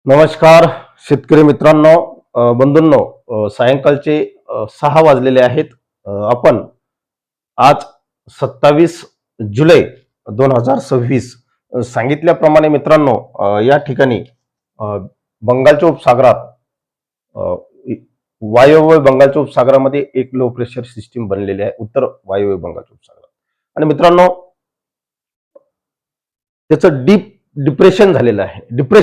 नमस्कार शेतकरी मित्रांनो, बंधूंनो, सायंकाळचे 6 वाजलेले आहेत. आपण आज 27 जुलै 2026 सांगितल्याप्रमाणे मित्रांनो, या ठिकाणी बंगालच्या उपसागरात अ, इ- वायव्य बंगालच्या उपसागरामध्ये एक लो प्रेशर सिस्टीम बनलेली आहे, उत्तर वायव्य बंगालच्या उपसागरात. आणि मित्रांनो, त्याचं डिप्रेशन झालेलं आहे, डीप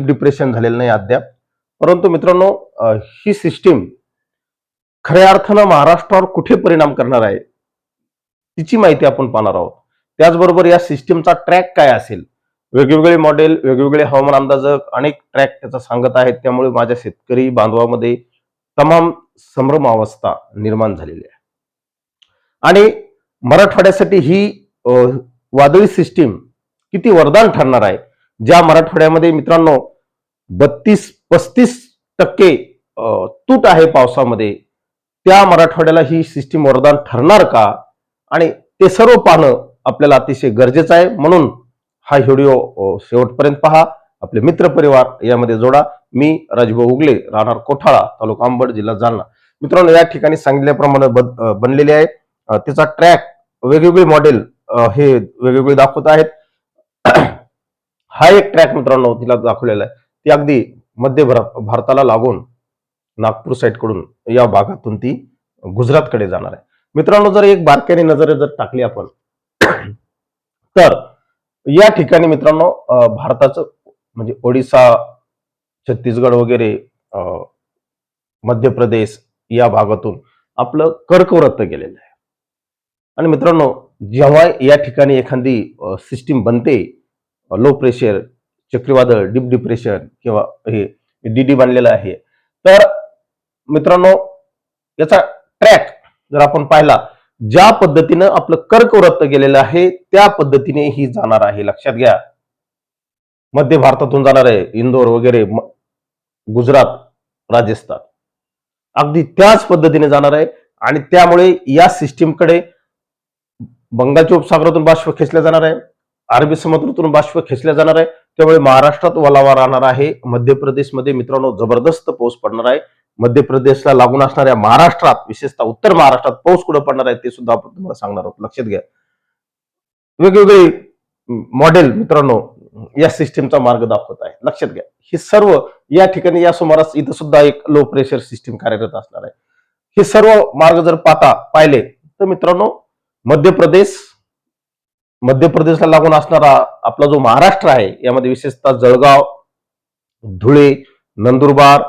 डिप्रेशन झालेलं नाही अद्याप. परंतु मित्रांनो, ही सिस्टीम खऱ्या अर्थानं महाराष्ट्रावर कुठे परिणाम करणार आहे तिची माहिती आपण पाहणार आहोत. त्याचबरोबर या सिस्टीमचा ट्रॅक काय असेल, वेगवेगळे मॉडेल, वेगवेगळे हवामान अंदाजक अनेक ट्रॅक त्याचा सांगत आहेत. त्यामुळे माझ्या शेतकरी बांधवामध्ये तमाम संभ्रम अवस्था निर्माण झालेली आहे. आणि मराठवाड्यासाठी ही वादळी सिस्टीम किती वरदान ठरणार आहे. ज्या मराठवाड्यामध्ये मित्रांनो 32-35% तूट आहे पावसामध्ये, त्या मराठवाड्याला ही सिस्टीम वरदान ठरणार का? आणि ते सर्व पाहणं आपल्याला अतिशय गरजेचं आहे. म्हणून हा व्हिडिओ शेवटपर्यंत पहा, आपले मित्र परिवार यामध्ये जोडा. मी राजभाऊ उगले, राहणार कोठाळा, तालुका अंबड, जिल्हा जालना. मित्रांनो, या ठिकाणी सांगितल्याप्रमाणे बनलेले आहे. त्याचा ट्रॅक, वेगवेगळे मॉडेल हे वेगवेगळे दाखवत आहेत. हा एक ट्रॅक मित्रांनो तिला दाखवलेला आहे, ती अगदी मध्य भारताला लागून नागपूर साईड कडून या भागातून ती गुजरातकडे जाणार आहे. मित्रांनो, जर एक बारकाईने नजर जर टाकली आपण तर या ठिकाणी मित्रांनो, भारताचं म्हणजे ओडिसा, छत्तीसगड वगैरे, मध्य प्रदेश या भागातून आपलं कर्कवृत्त गेलेलं आहे. आणि मित्रांनो, जेव्हा या ठिकाणी एखादी सिस्टीम बनते, लो प्रेशर, चक्रीवादळ, डीप डिप्रेशन किंवा हे डीडी बनलेलं आहे, तर मित्रांनो याचा ट्रॅक जर आपण पाहिला, ज्या पद्धतीनं आपलं कर्कवृत्त गेलेलं आहे त्या पद्धतीने ही जाणार आहे. लक्षात घ्या, मध्य भारतातून जाणार आहे, इंदोर वगैरे, गुजरात, राजस्थान, अगदी त्याच पद्धतीने जाणार आहे. आणि त्यामुळे या सिस्टीमकडे बंगालच्या उपसागरातून बाष्प खेचल्या जाणार आहे, अरबी समुद्रातून बाष्प खेचल्या जाणार आहे. त्यामुळे महाराष्ट्रात ओलावा राहणार आहे. मध्य प्रदेशमध्ये मित्रांनो जबरदस्त पाऊस पडणार आहे. मध्य प्रदेशला लागून असणाऱ्या महाराष्ट्रात, विशेषतः उत्तर महाराष्ट्रात पाऊस कुठं पडणार आहे ते सुद्धा आपण तुम्हाला सांगणार आहोत. लक्षात घ्या, वेगवेगळे मॉडेल मित्रांनो या सिस्टीमचा मार्ग दाखवत आहे. लक्षात घ्या, हे सर्व या ठिकाणी या सुमारास इथं सुद्धा एक लो प्रेशर सिस्टीम कार्यरत असणार आहे. हे सर्व मार्ग जर पाहिले तर मित्रांनो, मध्य प्रदेशला लागून असणारा आपला जो महाराष्ट्र आहे, यामध्ये विशेषतः जळगाव, धुळे, नंदुरबार,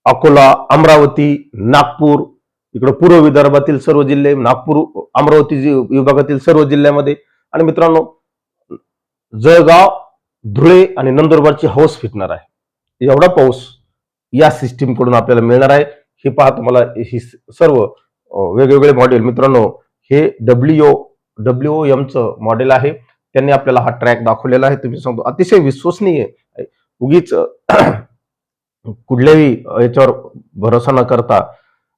अकोला, अमरावती, नागपूर, इकडे पूर्व विदर्भातील सर्व जिल्हे, नागपूर, अमरावती विभागातील सर्व जिल्ह्यामध्ये, आणि मित्रांनो जळगाव, धुळे आणि नंदुरबारची हौस फिटणार आहे. एवढा पाऊस या सिस्टीम कडून आपल्याला मिळणार आहे. हे पहा, तुम्हाला ही सर्व वेगवेगळे मॉडेल मित्रांनो, हे WOM चं मॉडेल आहे. त्यांनी आपल्याला हा ट्रॅक दाखवलेला आहे. तुम्ही सांगतो अतिशय विश्वसनीय आहे. उगीच कुठल्याही याच्यावर भरोसा न करता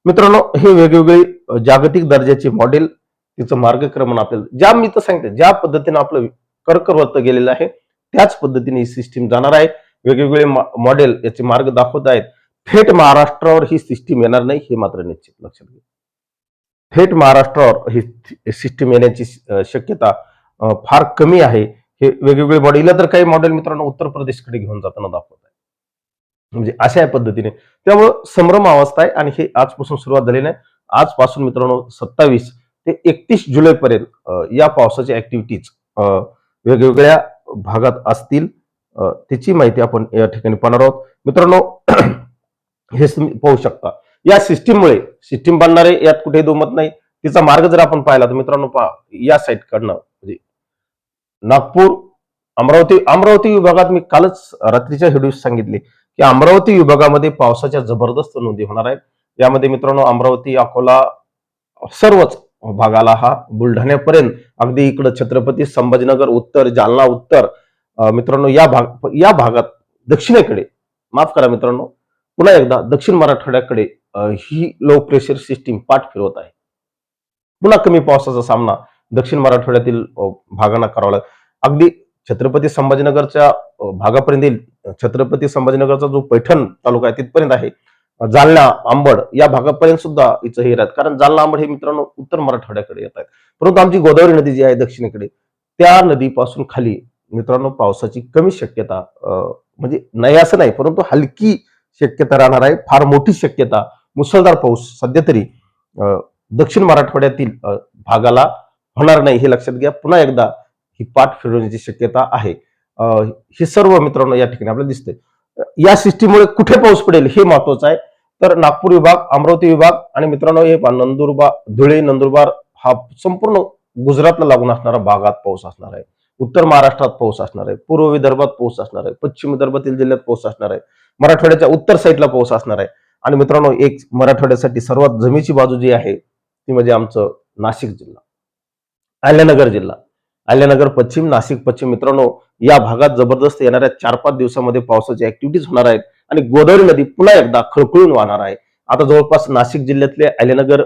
मित्रांनो, हे वेगवेगळे जागतिक दर्जाचे मॉडेल, तिचं मार्गक्रमण आपल्याला ज्या मी तर सांगते, ज्या पद्धतीने आपलं कर्कवृत्त गेलेलं आहे त्याच पद्धतीने ही सिस्टीम जाणार आहे. वेगवेगळे मॉडेल याचे मार्ग दाखवत आहेत. थेट महाराष्ट्रावर ही सिस्टीम येणार नाही, हे मात्र निश्चित लक्षात घ्या. थेट महाराष्ट्रावर ही सिस्टीम येण्याची शक्यता फार कमी आहे. हे वेगवेगळे मॉडेल, तर काही मॉडेल मित्रांनो उत्तर प्रदेशकडे घेऊन जाताना दाखवत आहे, म्हणजे अशा पद्धतीने. त्यामुळं संभ्रम अवस्था आहे. आणि हे आजपासून सुरुवात झाली नाही. आजपासून मित्रांनो 27 ते 31 जुलै पर्यंत या पावसाच्या ऍक्टिव्हिटीज वेगवेगळ्या भागात असतील. त्याची माहिती आपण या ठिकाणी पाहणार आहोत. मित्रांनो, हे तुम्ही पाहू शकता, या सिस्टीममुळे सिस्टीम बनणारे यात कुठेही दुमत नाही. तिचा मार्ग जर आपण पाहिला तर मित्रांनो पहा, या साईड कडनं म्हणजे नागपूर, अमरावती विभागात मी कालच रात्रीच्या व्हिडिओ सांगितले की अमरावती विभागामध्ये पावसाच्या जबरदस्त नोंदी होणार आहेत. यामध्ये मित्रांनो अमरावती, अकोला, सर्वच भागाला, हा बुलढाण्यापर्यंत, अगदी इकडं छत्रपती संभाजीनगर उत्तर, जालना उत्तर, मित्रांनो या भागात दक्षिणेकडे, माफ करा मित्रांनो, पुन्हा एकदा दक्षिण मराठवाड्याकडे ही लो प्रेशर सिस्टीम पाठ फिरवत आहे. पुन्हा कमी पावसाचा सामना दक्षिण मराठवाड्यातील भागांना करावा लागेल. अगदी छत्रपती संभाजीनगरच्या भागापर्यंत येईल. छत्रपती संभाजीनगरचा जो पैठण तालुका आहे तिथपर्यंत आहे. जालना, आंबड या भागापर्यंत सुद्धा हिचं हे राहत, कारण जालना आंबड हे मित्रांनो उत्तर मराठवाड्याकडे येत आहेत. परंतु आमची गोदावरी नदी जी आहे दक्षिणेकडे, त्या नदीपासून खाली मित्रांनो पावसाची कमी शक्यता, म्हणजे नाही असं नाही, परंतु हलकी शक्यता राहणार आहे. फार मोठी शक्यता मुसळधार पाऊस सध्या तरी दक्षिण मराठवाड्यातील भागाला होणार नाही, हे लक्षात घ्या. पुन्हा एकदा ही पाठ फिरवण्याची शक्यता आहे. हे सर्व मित्रांनो या ठिकाणी आपल्याला दिसतंय. या सिस्टीममुळे कुठे पाऊस पडेल हे महत्वाचं आहे. तर नागपूर विभाग, अमरावती विभाग आणि मित्रांनो हे नंदुरबार, धुळे, नंदुरबार हा संपूर्ण गुजरातला लागून असणारा भागात पाऊस असणार आहे. उत्तर महाराष्ट्रात पाऊस असणार आहे, पूर्व विदर्भात पाऊस असणार आहे, पश्चिम विदर्भातील जिल्ह्यात पाऊस असणार आहे, मराठवाड्याच्या उत्तर साईडला पाऊस असणार आहे. आणि मित्रांनो एक मराठवाड्यासाठी सर्वात जमेची बाजू जी आहे ती म्हणजे आमचं नाशिक जिल्हा, अहिल्यानगर जिल्हा, अहिल्यानगर पश्चिम, नाशिक पश्चिम. मित्रांनो या भागात जबरदस्त येणाऱ्या 4-5 दिवसामध्ये पावसाची ऍक्टिव्हिटीज होणार आहेत आणि गोदावरी नदी पुन्हा एकदा खळखळून वाहणार आहे. आता जवळपास नाशिक जिल्ह्यातले अहिल्यानगर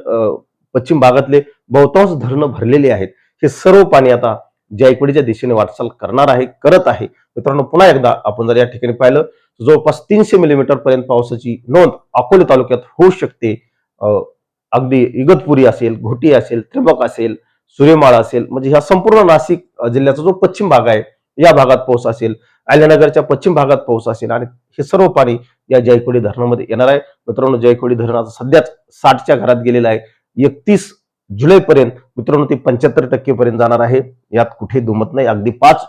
पश्चिम भागातले बहुतांश धरणं भरलेली आहेत. हे सर्व पाणी आता जायकवाडीच्या दिशेने वाटचाल करणार आहे, करत आहे. मित्रांनो पुन्हा एकदा आपण जर या ठिकाणी पाहिलं जवळपास 300 मिलीमीटर पर्यंत पावसाची नोंद अकोले तालुक्यात होऊ शकते. अगदी इगतपुरी असेल, घोटी असेल, त्र्यंबक असेल, सूर्यमाळा असेल, म्हणजे ह्या संपूर्ण नाशिक जिल्ह्याचा जो पश्चिम भाग आहे या भागात पाऊस असेल, अहिल्यानगरच्या पश्चिम भागात पाऊस असेल आणि हे सर्व पाणी या जायकवाडी धरणामध्ये येणार आहे. मित्रांनो जायकवाडी धरण आता सध्याच 60च्या घरात गेलेलं आहे. 31 जुलैपर्यंत मित्रांनो ते 75% पर्यंत जाणार आहे. यात कुठे दुमत नाही. अगदी 5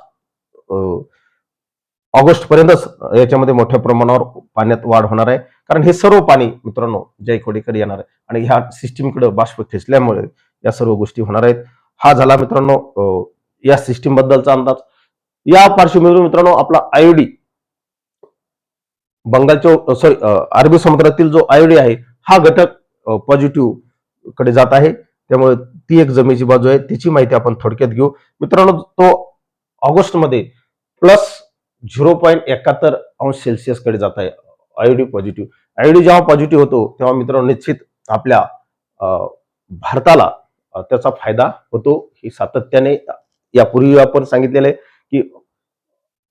ऑगस्ट पर्यंतच याच्यामध्ये मोठ्या प्रमाणावर पाण्यात वाढ होणार आहे, कारण हे सर्व पाणी मित्रांनो जायकवाडीकडे येणार आहे आणि ह्या सिस्टीमकडे बाष्प खेचल्यामुळे या सर्व गोष्टी होणार आहेत. हा झाला मित्रांनो या सिस्टीम बद्दलचा अंदाज. या पार्श्वभूमीवर मित्रांनो आपला आयोडी बंगालच्या अरबी समुद्रातील जो आयोडी आहे हा घटक पॉझिटिव्ह कडे जात आहे, त्यामुळे ती एक जमेची बाजू आहे. तिची माहिती आपण थोडक्यात घेऊ. मित्रांनो तो ऑगस्ट मध्ये +0.71 कडे जात आहे आयोडी पॉझिटिव्ह. आयोडी जेव्हा पॉझिटिव्ह होतो तेव्हा मित्रांनो निश्चित आपल्या भारताला त्याचा फायदा होतो. ही सातत्याने यापूर्वी आपण सांगितलेलं आहे की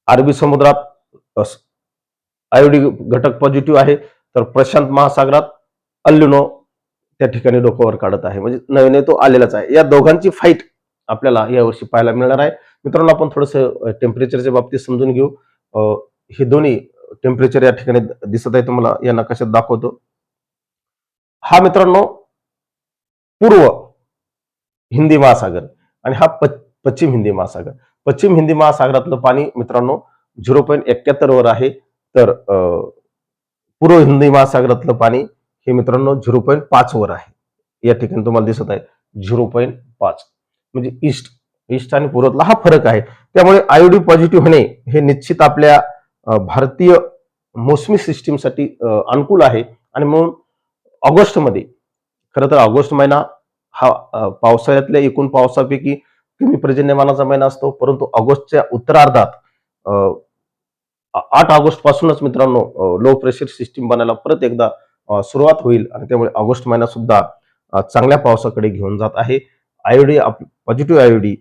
अरबी समुद्रात आयोडी घटक पॉझिटिव्ह आहे, तर प्रशांत महासागरात अल्लिनो त्या ठिकाणी डोक्यावर काढत आहे, म्हणजे नव्याने तो आलेलाच आहे. या दोघांची फाईट आपल्याला यावर्षी पाहायला मिळणार आहे. मित्रांनो आपण थोडंसं टेम्परेचरच्या बाबतीत समजून घेऊ. हे दोन्ही टेम्परेचर या ठिकाणी दिसत आहे, तुम्हाला या नकाशात दाखवतो. हा मित्रांनो पूर्व हिंदी महासागर आणि हा पश्चिम हिंदी महासागर. पश्चिम हिंदी महासागरातलं पाणी मित्रांनो 0.71 वर आहे, तर पूर्व हिंदी महासागरातलं पाणी हे मित्रांनो 0.5 वर आहे. या ठिकाणी तुम्हाला दिसत आहे 0.5, म्हणजे ईस्ट आणि पूर्वातला हा फरक आहे. त्यामुळे आयोडी पॉझिटिव्ह होणे हे निश्चित आपल्या भारतीय मोसमी सिस्टीमसाठी अनुकूल आहे. आणि म्हणून ऑगस्टमध्ये, खरं तर ऑगस्ट महिना हा पावसाळ्यातल्या एकूण पावसापैकी कमी पर्जन्यमानाचा महिना असतो, परंतु ऑगस्टच्या उत्तरार्धात 8 ऑगस्ट पासूनच मित्रांनो लो प्रेशर सिस्टीम बनायला परत एकदा सुरुवात होईल आणि त्यामुळे ऑगस्ट महिना सुद्धा चांगल्या पावसाकडे घेऊन जात आहे. आयोडी पॉझिटिव्ह आयोडी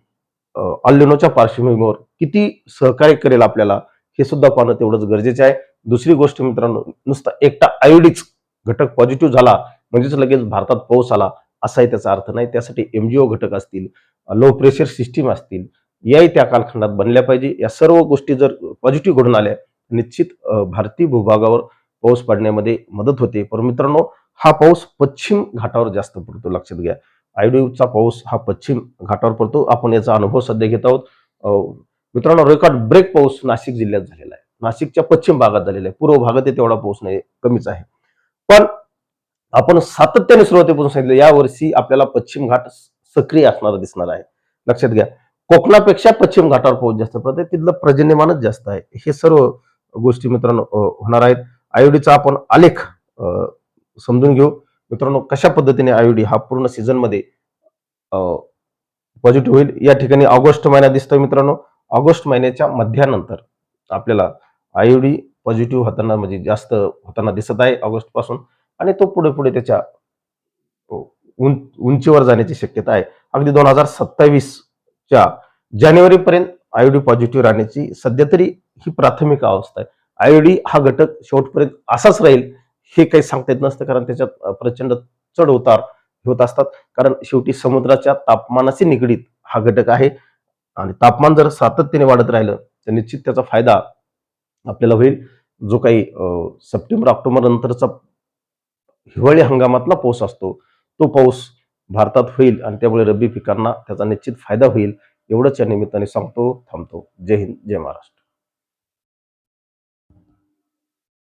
अल्लिनोच्या पार्श्वभूमीवर किती सहकार्य करेल आपल्याला हे सुद्धा पाहणं तेवढंच गरजेचं आहे. दुसरी गोष्ट मित्रांनो, नुसता एकटा आयोडीच घटक पॉझिटिव्ह झाला म्हणजेच लगेच भारतात पाऊस आला असाही त्याचा अर्थ नाही. त्यासाठी MGO घटक असतील, लो प्रेशर सिस्टीम असतील, याही त्या कालखंडात बनल्या पाहिजे. या सर्व गोष्टी जर पॉझिटिव्ह घडून आल्या निश्चित भारतीय भूभागावर पाऊस पडण्यामध्ये मदत होते. पण मित्रांनो हा पाऊस पश्चिम घाटावर जास्त पडतो, लक्षात घ्या. आयोडीचा पाऊस हा पश्चिम घाटावर पडतो. आपण याचा अनुभव सध्या घेत आहोत. मित्रांनो रेकॉर्ड ब्रेक पाऊस नाशिक जिल्ह्यात झालेला आहे, नाशिकच्या पश्चिम भागात झालेला आहे. पूर्व भागात तेवढा पाऊस नाही, कमीच आहे. पण आपण सातत्याने सुरुवातीपासून सांगितलं यावर्षी आपल्याला पश्चिम घाट सक्रिय असणारा दिसणार आहे, लक्षात घ्या. कोकणापेक्षा पश्चिम घाटावर पाऊस जास्त पडते, तिथलं पर्जन्यमानच जास्त आहे. हे सर्व गोष्टी मित्रांनो होणार आहेत. आयोडीचा आपण आलेख समजून घेऊ. मित्रांनो कशा पद्धतीने आयोडी हा पूर्ण सीझन मध्ये पॉझिटिव्ह होईल. या ठिकाणी ऑगस्ट महिना दिसतोय मित्रांनो. ऑगस्ट महिन्याच्या मध्यानंतर आपल्याला आयोडी पॉझिटिव्ह होताना, म्हणजे जास्त होताना दिसत आहे ऑगस्ट पासून, आणि तो पुढे पुढे त्याच्या उंचीवर जाण्याची शक्यता आहे. अगदी 2027च्या जानेवारी पर्यंत आयओडी पॉझिटिव्ह राहण्याची सध्या तरी ही प्राथमिक अवस्था आहे. आयओडी हा घटक शेवटपर्यंत असाच राहील हे काही सांगता येत नसतं, कारण त्याच्यात प्रचंड चढ उतार होत असतात. कारण शेवटी समुद्राच्या तापमानाशी निगडीत हा घटक आहे आणि तापमान जर सातत्याने वाढत राहिलं तर निश्चित त्याचा फायदा आपल्याला होईल. जो काही सप्टेंबर ऑक्टोबर नंतरचा हिवाळी हंगामातला पाऊस असतो तो पाऊस भारतात होईल आणि त्यामुळे रब्बी पिकांना त्याचा निश्चित फायदा होईल. एवढंच या निमित्ताने सांगतो. थांबतो. जय हिंद, जय महाराष्ट्र.